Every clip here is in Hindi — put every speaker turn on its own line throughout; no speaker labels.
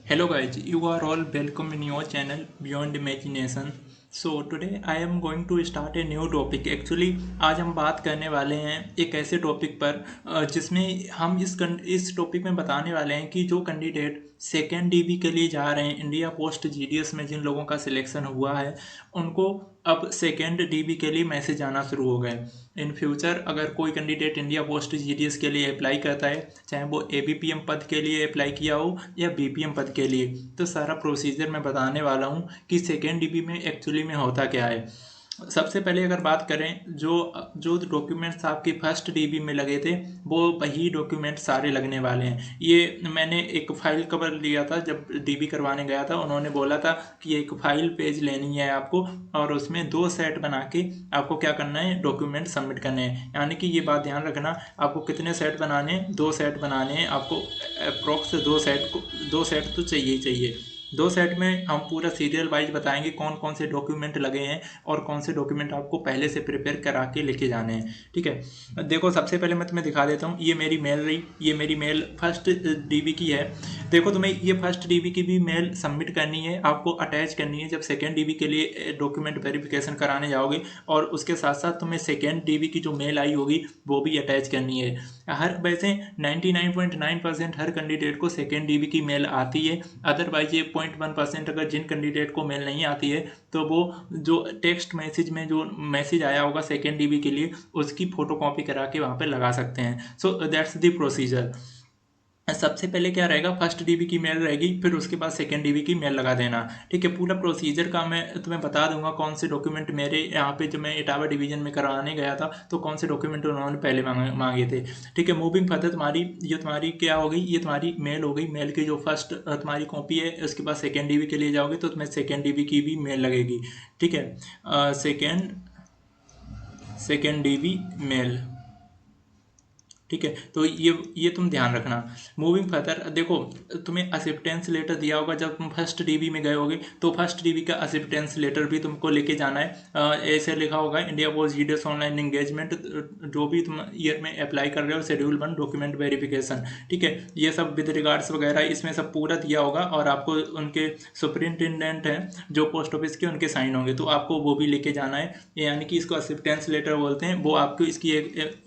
Hello guys, you are all welcome in your channel Beyond Imagination. So today I am going to start a new topic. Actually आज हम बात करने वाले हैं एक ऐसे टॉपिक पर जिसमें हम इस टॉपिक में बताने वाले हैं कि जो कैंडिडेट सेकेंड डीबी के लिए जा रहे हैं, इंडिया पोस्ट जीडीएस में जिन लोगों का सिलेक्शन हुआ है उनको अब सेकेंड डीबी के लिए मैसेज आना शुरू हो गए। इन फ्यूचर अगर कोई कैंडिडेट इंडिया पोस्ट जीडीएस के लिए अप्लाई करता है, चाहे वो एबीपीएम पद के लिए अप्लाई किया हो या बीपीएम पद के लिए, तो सारा प्रोसीजर मैं बताने वाला हूँ कि सेकेंड डीबी में एक्चुअली में होता क्या है। सबसे पहले अगर बात करें, जो जो डॉक्यूमेंट्स आपके फर्स्ट डीबी में लगे थे वो वही डॉक्यूमेंट सारे लगने वाले हैं। ये मैंने एक फ़ाइल कवर लिया था जब डीबी करवाने गया था, उन्होंने बोला था कि एक फ़ाइल पेज लेनी है आपको और उसमें 2 सेट बना के आपको क्या करना है, डॉक्यूमेंट सबमिट करने हैं। यानी कि ये बात ध्यान रखना, आपको कितने सेट बनाने हैं, 2 सेट बनाने हैं आपको। अप्रोक्स 2 सेट तो चाहिए ही चाहिए। 2 सेट में हम पूरा सीरियल वाइज बताएंगे कौन कौन से डॉक्यूमेंट लगे हैं और कौन से डॉक्यूमेंट आपको पहले से प्रिपेयर करा के लेके जाने हैं। ठीक है, देखो सबसे पहले मैं तुम्हें दिखा देता हूँ। ये मेरी मेल रही, ये मेरी मेल फर्स्ट डीबी की है। देखो तुम्हें ये फर्स्ट डीबी की भी मेल सबमिट करनी है, आपको अटैच करनी है जब सेकेंड डीबी के लिए डॉक्यूमेंट वेरिफिकेशन कराने जाओगे, और उसके साथ साथ तुम्हें सेकेंड डीबी की जो मेल आई होगी वो भी अटैच करनी है। हर वैसे 99.9% हर कैंडिडेट को सेकेंड डीबी की मेल आती है। अदरवाइज ये 0.1% अगर जिन कैंडिडेट को मेल नहीं आती है तो वो जो टेक्स्ट मैसेज में जो मैसेज आया होगा सेकेंड डीबी के लिए उसकी फ़ोटो कॉपी करा के वहाँ पे लगा सकते हैं। So that's the procedure. सबसे पहले क्या रहेगा, फर्स्ट डीबी की मेल रहेगी, फिर उसके बाद सेकेंड डीबी की मेल लगा देना। ठीक है, पूरा प्रोसीजर का मैं तुम्हें बता दूंगा कौन से डॉक्यूमेंट मेरे यहाँ पे जब मैं इटावा डिवीजन में करवाने गया था तो कौन से डॉक्यूमेंट उन्होंने पहले मांगे थे। ठीक है, मूविंग फर्दर तुम्हारी क्या हो गई, ये तुम्हारी मेल हो गई। मेल की जो फर्स्ट तुम्हारी कॉपी है उसके बाद सेकेंड डीबी के लिए जाओगे तो तुम्हें सेकेंड डीबी की भी मेल लगेगी। ठीक है, सेकेंड डीबी मेल। ठीक है, तो ये तुम ध्यान रखना। मूविंग फर्दर देखो, तुम्हें एक्सेप्टेंस लेटर दिया होगा जब तुम फर्स्ट डीबी में गए होगे, तो फर्स्ट डीबी का एक्सेप्टेंस लेटर भी तुमको लेके जाना है। ऐसे लिखा होगा India post GDS online engagement, जो भी तुम ईयर में अप्लाई कर रहे हो, शेड्यूल 1 डॉक्यूमेंट वेरिफिकेशन। ठीक है, ये सब विद रिगार्ड्स वगैरह इसमें सब पूरा दिया होगा, और आपको उनके सुपरिंटेंडेंट हैं जो पोस्ट ऑफिस के, उनके साइन होंगे, तो आपको वो भी लेके जाना है। यानी कि इसको एक्सेप्टेंस लेटर बोलते हैं। वो आपको इसकी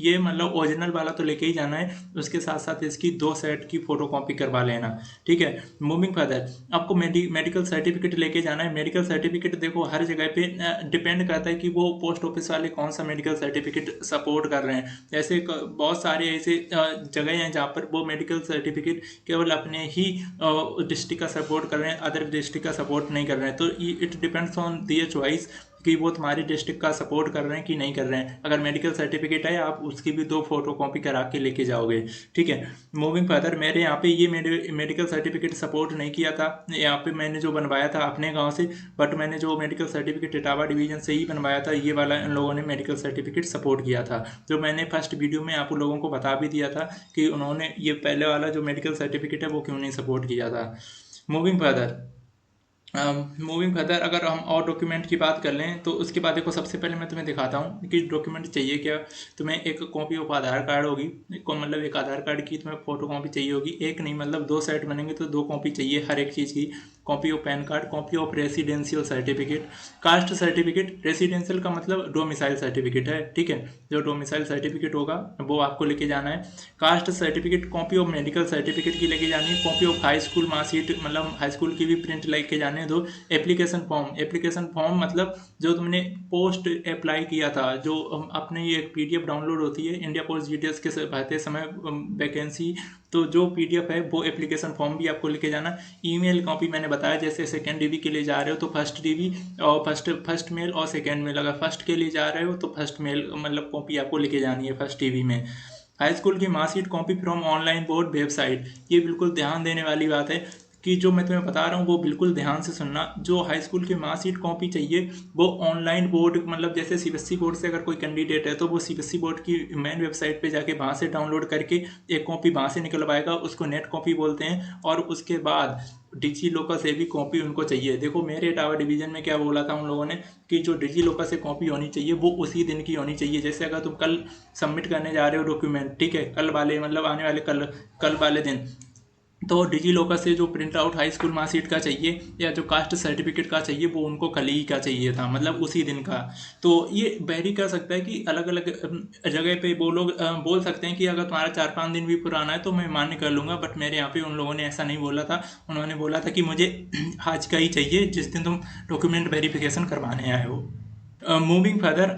ये मतलब ओरिजिनल वाला तो लेके ही जाना है, उसके साथ साथ इसकी 2 सेट की फोटो कॉपी करवा लेना। ठीक है, मूविंग फर्दर आपको मेडिकल सर्टिफिकेट लेके जाना है। मेडिकल सर्टिफिकेट देखो हर जगह पे डिपेंड करता है कि वो पोस्ट ऑफिस वाले कौन सा मेडिकल सर्टिफिकेट सपोर्ट कर रहे हैं। ऐसे बहुत सारे ऐसे जगह हैं जहाँ पर वो मेडिकल सर्टिफिकेट केवल अपने ही डिस्ट्रिक्ट का सपोर्ट कर रहे हैं, अदर डिस्ट्रिक्ट का सपोर्ट नहीं कर रहे हैं। तो it depends on their choice कि वो तुम्हारी डिस्ट्रिक्ट का सपोर्ट कर रहे हैं कि नहीं कर रहे हैं। अगर मेडिकल सर्टिफिकेट है आप उसकी भी 2 फोटो कॉपी करा के लेके जाओगे। ठीक है, मूविंग फर्दर मेरे यहाँ पे ये मेडिकल सर्टिफिकेट सपोर्ट नहीं किया था। यहाँ पे मैंने जो बनवाया था अपने गांव से, बट मैंने जो मेडिकल सर्टिफिकेट इटावा डिवीजन से ही बनवाया था, ये वाला इन लोगों ने मेडिकल सर्टिफिकेट सपोर्ट किया था। जो मैंने फर्स्ट वीडियो में आप लोगों को बता भी दिया था कि उन्होंने ये पहले वाला जो मेडिकल सर्टिफिकेट है वो क्यों नहीं सपोर्ट किया था। मूविंग फर्दर अगर हम और डॉक्यूमेंट की बात कर लें तो उसके बाद देखो सबसे पहले मैं तुम्हें दिखाता हूँ कि डॉक्यूमेंट चाहिए क्या। तुम्हें एक कॉपी ऑफ आधार कार्ड होगी, मतलब एक आधार कार्ड की तुम्हें फोटो कॉपी चाहिए होगी। एक नहीं, मतलब 2 सेट बनेंगे तो 2 कॉपी चाहिए हर एक चीज़ की। Copy of pan card, copy of residential certificate, caste certificate. Residential का मतलब डोमिसाइल सर्टिफिकेट है। ठीक है, जो डोमिसाइल सर्टिफिकेट होगा वो आपको लेके जाना है। Caste certificate, copy of medical certificate की लेके जानी है। Copy of high school marksheet, मतलब हाई स्कूल की भी प्रिंट लेके जाने दो। एप्लीकेशन फॉर्म मतलब जो तुमने पोस्ट अप्लाई किया था, जो अपने ये एक पीडीएफ डाउनलोड होती है इंडिया पोस्ट जीडीएस के भरते समय वैकेंसी, तो जो पीडीएफ है वो एप्लीकेशन फॉर्म भी आपको लेके जाना। ईमेल कॉपी मैंने बताया, जैसे सेकेंड डीबी के लिए जा रहे हो तो फर्स्ट डीबी और फर्स्ट मेल और सेकेंड मेल। अगर फर्स्ट के लिए जा रहे हो तो फर्स्ट मेल मतलब कॉपी आपको लेके जानी है फर्स्ट डीबी में। हाई स्कूल की marksheet copy from online board website. ये बिल्कुल ध्यान देने वाली बात है कि जो मैं तुम्हें बता रहा हूँ वो बिल्कुल ध्यान से सुनना। जो हाई स्कूल की मार्कशीट कॉपी चाहिए वो ऑनलाइन बोर्ड, मतलब जैसे सीबीएसई बोर्ड से अगर कोई कैंडिडेट है तो वो सीबीएसई बोर्ड की मेन वेबसाइट पे जाके वहाँ से डाउनलोड करके एक कॉपी वहाँ से निकलवाएगा, उसको नेट कॉपी बोलते हैं। और उसके बाद डिजी लॉकर से भी कॉपी उनको चाहिए। देखो मेरे इटावा डिवीजन में क्या बोला था उन लोगों ने कि जो डिजी लॉकर से कॉपी होनी चाहिए वो उसी दिन की होनी चाहिए। जैसे अगर तुम कल सबमिट करने जा रहे हो डॉक्यूमेंट, ठीक है, कल वाले मतलब आने वाले कल वाले दिन, तो डिजी लॉकर से जो print out high school marksheet का चाहिए या जो कास्ट सर्टिफिकेट का चाहिए वो उनको कल ही का चाहिए था, मतलब उसी दिन का। तो ये वेरी कर सकता है कि अलग अलग जगह पे वो लोग बोल सकते हैं कि अगर तुम्हारा 4-5 दिन भी पुराना है तो मैं मान्य कर लूँगा, बट मेरे यहाँ पे उन लोगों ने ऐसा नहीं बोला था। उन्होंने बोला था कि मुझे आज का ही चाहिए जिस दिन तुम डॉक्यूमेंट वेरिफिकेशन करवाने आए हो। मूविंग फर्दर,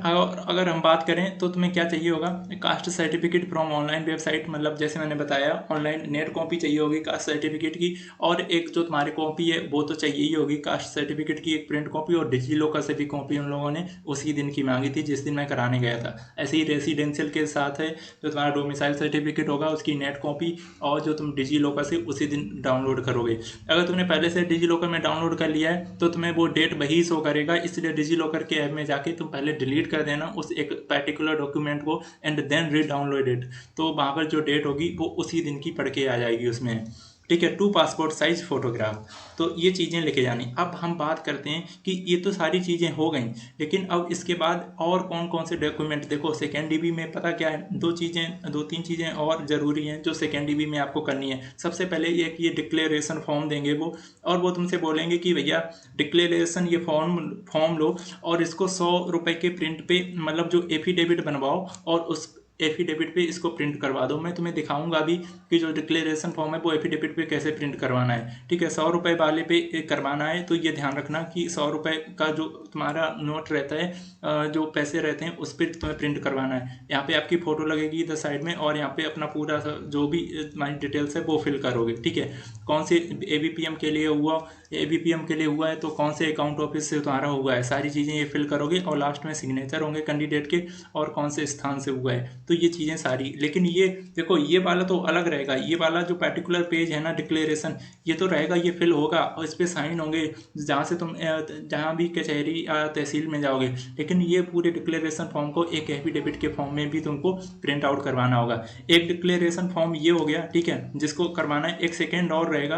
अगर हम बात करें तो तुम्हें क्या चाहिए होगा, caste certificate from online website, मतलब जैसे मैंने बताया ऑनलाइन नेट कॉपी चाहिए होगी कास्ट सर्टिफिकेट की, और एक जो तुम्हारी कॉपी है वो तो चाहिए ही होगी कास्ट सर्टिफिकेट की, एक प्रिंट कॉपी, और डिजी लॉकर से भी कॉपी उन लोगों ने उसी दिन की मांगी थी जिस दिन मैं कराने गया था। ऐसे ही रेसिडेंशियल के साथ है जो तुम्हारा डोमिसाइल सर्टिफिकेट होगा उसकी नेट कॉपी, और जो तुम डिजी लॉकर से उसी दिन डाउनलोड करोगे। अगर तुमने पहले से डिजी लॉकर में डाउनलोड कर लिया है तो तुम्हें वो डेट वही शो करेगा, इसलिए डिजी लॉकर के ऐप में जाके तुम पहले डिलीट कर देना उस एक पर्टिकुलर डॉक्यूमेंट को एंड देन री डाउनलोड इट। तो वहाँ पर जो डेट होगी वो उसी दिन की पढ़ के आ जाएगी उसमें, ठीक है। 2 पासपोर्ट साइज फोटोग्राफ, तो ये चीज़ें लेके जानी। अब हम बात करते हैं कि ये तो सारी चीज़ें हो गई, लेकिन अब इसके बाद और कौन कौन से डॉक्यूमेंट, देखो सेकेंड डीबी में पता क्या है, 2-3 चीज़ें और ज़रूरी हैं जो सेकेंड डीबी में आपको करनी है। सबसे पहले एक ये डिक्लेरेशन फॉर्म देंगे वो, और वो तुमसे बोलेंगे कि भैया डिक्लेरेशन ये फॉर्म लो और इसको 100 रुपये के प्रिंट पे, मतलब जो एफिडेविट बनवाओ और उस एफिडेविट पे इसको प्रिंट करवा दो। मैं तुम्हें दिखाऊंगा अभी कि जो डिक्लेरेशन फॉर्म है वो एफिडेविट पे कैसे प्रिंट करवाना है, ठीक है। 100 रुपये वाले पे करवाना है, तो ये ध्यान रखना कि 100 रुपये का जो तुम्हारा नोट रहता है, जो पैसे रहते हैं उस पर तुम्हें प्रिंट करवाना है। यहाँ पे आपकी फ़ोटो लगेगी इधर साइड में, और यहाँ पे अपना पूरा जो भी तुम्हारी डिटेल्स है वो फिल करोगे, ठीक है। कौन से ABPM के लिए हुआ, ABPM के लिए हुआ है तो कौन से अकाउंट ऑफिस से तुम्हारा हुआ है, सारी चीज़ें ये फिल करोगे, और लास्ट में सिग्नेचर होंगे कैंडिडेट के और कौन से स्थान से हुआ है, तो ये चीज़ें सारी। लेकिन ये देखो ये वाला तो अलग रहेगा, ये वाला जो पर्टिकुलर पेज है ना डिक्लेरेशन, ये तो रहेगा, ये फिल होगा और इस पर साइन होंगे जहाँ से तुम जहाँ भी कचहरी तहसील में जाओगे। लेकिन ये पूरे डिक्लेरेशन फॉर्म को एक एफिडेविट के फॉर्म में भी तुमको प्रिंट आउट करवाना होगा। एक डिक्लेरेशन फॉर्म ये हो गया, ठीक है, जिसको करवाना है। एक सेकेंड और रहेगा,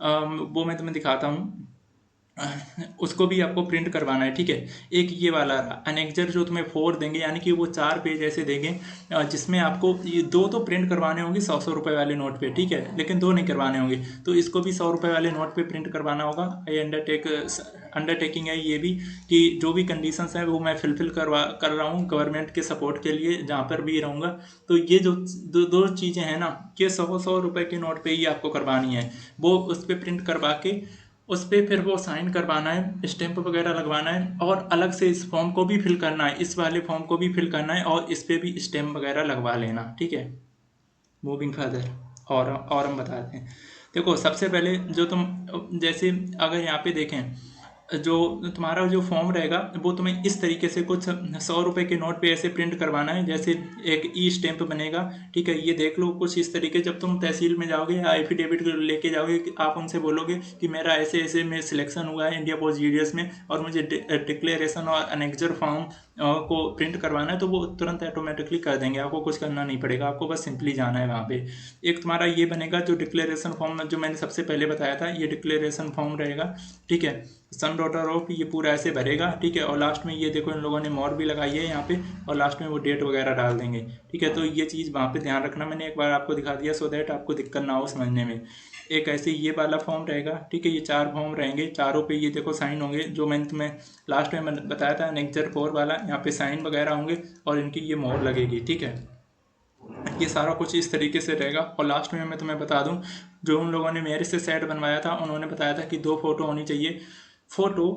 वो मैं तुम्हें दिखाता हूँ, उसको भी आपको प्रिंट करवाना है, ठीक है। एक ये वाला अनेक्जर जो तुम्हें 4 देंगे, यानी कि वो 4 पेज ऐसे देंगे जिसमें आपको ये 2 तो प्रिंट करवाने होंगे 100 रुपये वाले नोट पे, ठीक है, लेकिन 2 नहीं करवाने होंगे, तो इसको भी 100 रुपये वाले नोट पे प्रिंट करवाना होगा। ये अंडरटेकिंग है ये भी कि जो भी कंडीशंस हैं वो मैं फिलफिल कर रहा हूँ गवर्नमेंट के सपोर्ट के लिए जहाँ पर भी रहूँगा। तो ये जो दो चीज़ें हैं ना, ये 100 रुपये के नोट पे ही आपको करवानी है। वो उस पर प्रिंट करवा के उस पर फिर वो साइन करवाना है, स्टैंप वगैरह लगवाना है, और अलग से इस फॉर्म को भी फिल करना है, इस वाले फॉर्म को भी फिल करना है, और इस पर भी स्टैंप वगैरह लगवा लेना, ठीक है। मूविंग फर्दर, और हम बताते हैं। देखो सबसे पहले जो तुम, जैसे अगर यहाँ पे देखें, जो तुम्हारा जो फॉर्म रहेगा वो तुम्हें इस तरीके से कुछ 100 रुपये के नोट पे ऐसे प्रिंट करवाना है, जैसे एक ई स्टैंप बनेगा, ठीक है। ये देख लो कुछ इस तरीके, जब तुम तहसील में जाओगे या एफिडेविट लेके जाओगे, आप उनसे बोलोगे कि मेरा ऐसे ऐसे में सिलेक्शन हुआ है इंडिया पोस्ट जीडीएस में और मुझे डिक्लेरेशन और अनेक्जर फॉर्म को प्रिंट करवाना है, तो वो तुरंत ऑटोमेटिकली कर देंगे, आपको कुछ करना नहीं पड़ेगा, आपको बस सिंपली जाना है वहाँ पे। एक तुम्हारा ये बनेगा जो डिक्लेरेशन फॉर्म जो मैंने सबसे पहले बताया था, ये डिक्लेरेशन फॉर्म रहेगा, ठीक है। सन डॉटर ऑफ ये पूरा ऐसे भरेगा, ठीक है, और लास्ट में ये देखो इन लोगों ने मोर भी लगाई है यहाँ पे, और लास्ट में वो डेट वगैरह डाल देंगे, ठीक है। तो ये चीज़ वहाँ पे ध्यान रखना, मैंने एक बार आपको दिखा दिया सो दैट आपको दिक्कत ना हो समझने में। एक ऐसे ये वाला फॉर्म रहेगा, ठीक है, ये 4 फॉर्म रहेंगे, चारों पे ये देखो साइन होंगे, जो मैंने तुम्हें लास्ट में बताया था नेक्चर 4 वाला, यहाँ पे साइन वगैरह होंगे और इनकी ये मोहर लगेगी, ठीक है। ये सारा कुछ इस तरीके से रहेगा। और लास्ट में मैं तुम्हें बता दूं, जो उन लोगों ने मेरे से सेट बनवाया था उन्होंने बताया था कि 2 फोटो होनी चाहिए। फोटो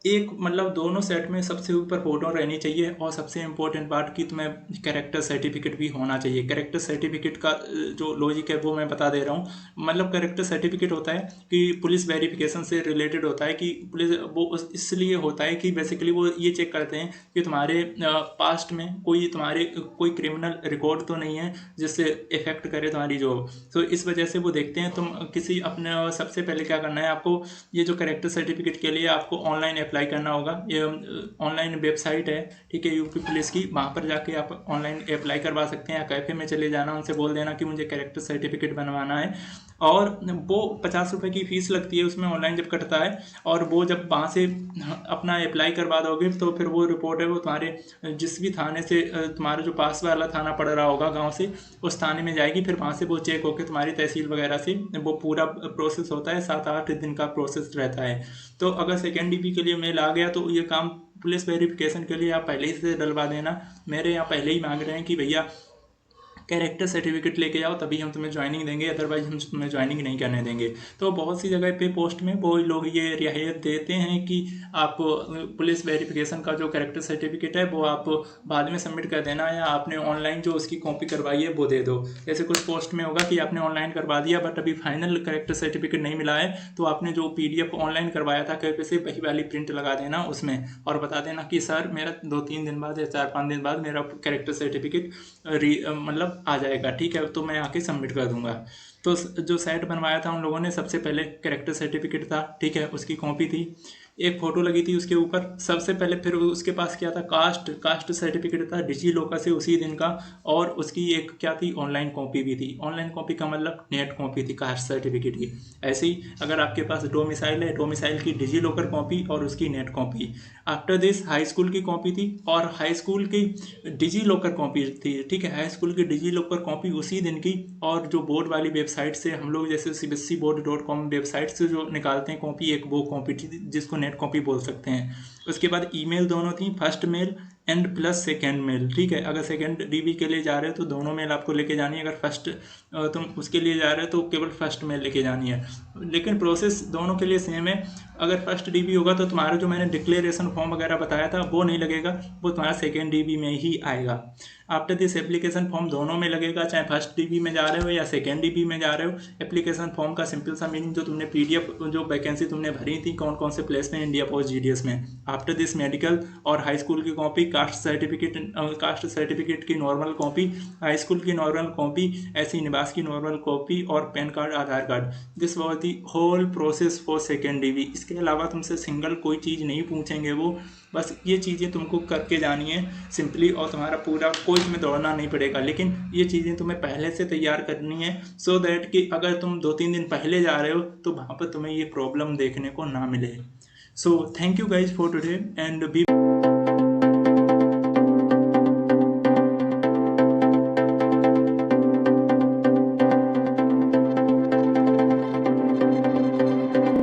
एक मतलब दोनों सेट में सबसे ऊपर फोटो रहनी चाहिए, और सबसे इम्पोर्टेंट बात कि तुम्हें कैरेक्टर सर्टिफिकेट भी होना चाहिए। कैरेक्टर सर्टिफिकेट का जो लॉजिक है वो मैं बता दे रहा हूँ। मतलब कैरेक्टर सर्टिफिकेट होता है कि पुलिस वेरिफिकेशन से रिलेटेड होता है, कि पुलिस वो इसलिए होता है कि बेसिकली वो ये चेक करते हैं कि तुम्हारे पास्ट में कोई क्रिमिनल रिकॉर्ड तो नहीं है जिससे इफेक्ट करे तुम्हारी जॉब। तो इस वजह से वो देखते हैं तुम किसी अपने, सबसे पहले क्या करना है आपको, ये जो कैरेक्टर सर्टिफिकेट के लिए आपको ऑनलाइन अप्लाई करना होगा। ये ऑनलाइन वेबसाइट है, ठीक है, यूपी पुलिस की, वहाँ पर जाके आप ऑनलाइन अप्लाई करवा सकते हैं, या कैफ़े में चले जाना, उनसे बोल देना कि मुझे कैरेक्टर सर्टिफिकेट बनवाना है। और वो 50 रुपये की फ़ीस लगती है उसमें, ऑनलाइन जब कटता है। और वो जब वहाँ से अपना अप्लाई करवा दोगे तो फिर वो रिपोर्ट है वो तुम्हारे जिस भी थाने से तुम्हारा जो पास वाला थाना पड़ रहा होगा गांव से, उस थाने में जाएगी। फिर वहाँ से वो चेक होकर तुम्हारी तहसील वगैरह से वो पूरा प्रोसेस होता है, 7-8 दिन का प्रोसेस रहता है। तो अगर सेकेंड डीपी के लिए मेल आ गया तो ये काम पुलिस वेरिफिकेशन के लिए आप पहले ही से डलवा देना। मेरे यहाँ पहले ही मांग रहे हैं कि भैया कैरेक्टर सर्टिफिकेट लेके आओ, तभी हम तुम्हें ज्वाइनिंग देंगे, अदरवाइज हम तुम्हें ज्वाइनिंग नहीं करने देंगे। तो बहुत सी जगह पे पोस्ट में वो लोग ये रियायत देते हैं कि आप पुलिस वेरिफिकेशन का जो कैरेक्टर सर्टिफिकेट है वो आप बाद में सबमिट कर देना, या आपने ऑनलाइन जो उसकी कॉपी करवाई है वो दे दो। जैसे कुछ पोस्ट में होगा कि आपने ऑनलाइन करवा दिया बट अभी फाइनल कैरेक्टर सर्टिफिकेट नहीं मिला है, तो आपने जो PDF ऑनलाइन करवाया था कैफे से, वही वाली प्रिंट लगा देना उसमें, और बता देना कि सर मेरा 2-3 दिन बाद या 4-5 दिन बाद मेरा कैरेक्टर सर्टिफिकेट मतलब आ जाएगा, ठीक है, तो मैं आके सबमिट कर दूंगा। तो जो सेट बनवाया था उन लोगों ने, सबसे पहले कैरेक्टर सर्टिफिकेट था, ठीक है, उसकी कॉपी थी, एक फ़ोटो लगी थी उसके ऊपर सबसे पहले। फिर उसके पास क्या था, कास्ट सर्टिफिकेट था डिजी लॉकर से उसी दिन का, और उसकी एक क्या थी, ऑनलाइन कॉपी भी थी। ऑनलाइन कॉपी का मतलब नेट कॉपी थी कास्ट सर्टिफिकेट की। ऐसे ही अगर आपके पास डोमिसाइल है, डोमिसाइल की डिजी लॉकर कॉपी और उसकी net copy. After this high school की कॉपी थी, और हाई स्कूल की डिजी लॉकर कॉपी थी, ठीक है, हाई स्कूल की डिजी लॉकर कॉपी उसी दिन की। और जो बोर्ड वाली वेबसाइट से हम लोग जैसे cbseboard.com वेबसाइट से जो निकालते हैं कॉपी, एक वो कॉपी थी जिसको नेट कॉपी बोल सकते हैं। उसके बाद ईमेल दोनों थी, first mail and plus second mail, ठीक है। अगर सेकेंड डीबी के लिए जा रहे हो तो दोनों मेल आपको लेके जानी है, अगर फर्स्ट तुम उसके लिए जा रहे हो तो केवल फर्स्ट मेल लेके जानी है। लेकिन प्रोसेस दोनों के लिए सेम है। अगर फर्स्ट डीबी होगा तो तुम्हारा जो मैंने डिक्लेरेशन फॉर्म वगैरह बताया था वो नहीं लगेगा, वो तुम्हारा सेकेंड डीबी में ही आएगा। आफ्टर दिस एप्लीकेशन फॉर्म दोनों में लगेगा, चाहे फर्स्ट डीबी में जा रहे हो या सेकेंड डीबी में जा रहे हो। एप्लीकेशन फॉर्म का सिंपल सा मीनिंग, जो तुमने PDF जो वैकेंसी तुमने भरी थी कौन कौन से प्लेस में इंडिया पोस्ट GDS में, आफ्टर दिस मेडिकल और हाई स्कूल की कॉपी, कास्ट सर्टिफिकेट की नॉर्मल कॉपी, हाई स्कूल की नॉर्मल कॉपी, ऐसी निवास की नॉर्मल कॉपी, और PAN card, Aadhaar card. This was the whole process for second DB. इसके अलावा तुमसे सिंगल कोई चीज़ नहीं पूछेंगे वो, बस ये चीज़ें तुमको करके जानी है सिंपली, और तुम्हारा पूरा कोई तुम्हें दौड़ना नहीं पड़ेगा। लेकिन ये चीज़ें तुम्हें पहले से तैयार करनी है, सो दैट कि अगर तुम 2-3 दिन पहले जा रहे हो तो वहाँ पर तुम्हें ये प्रॉब्लम देखने को ना मिले। So thank you guys for today and B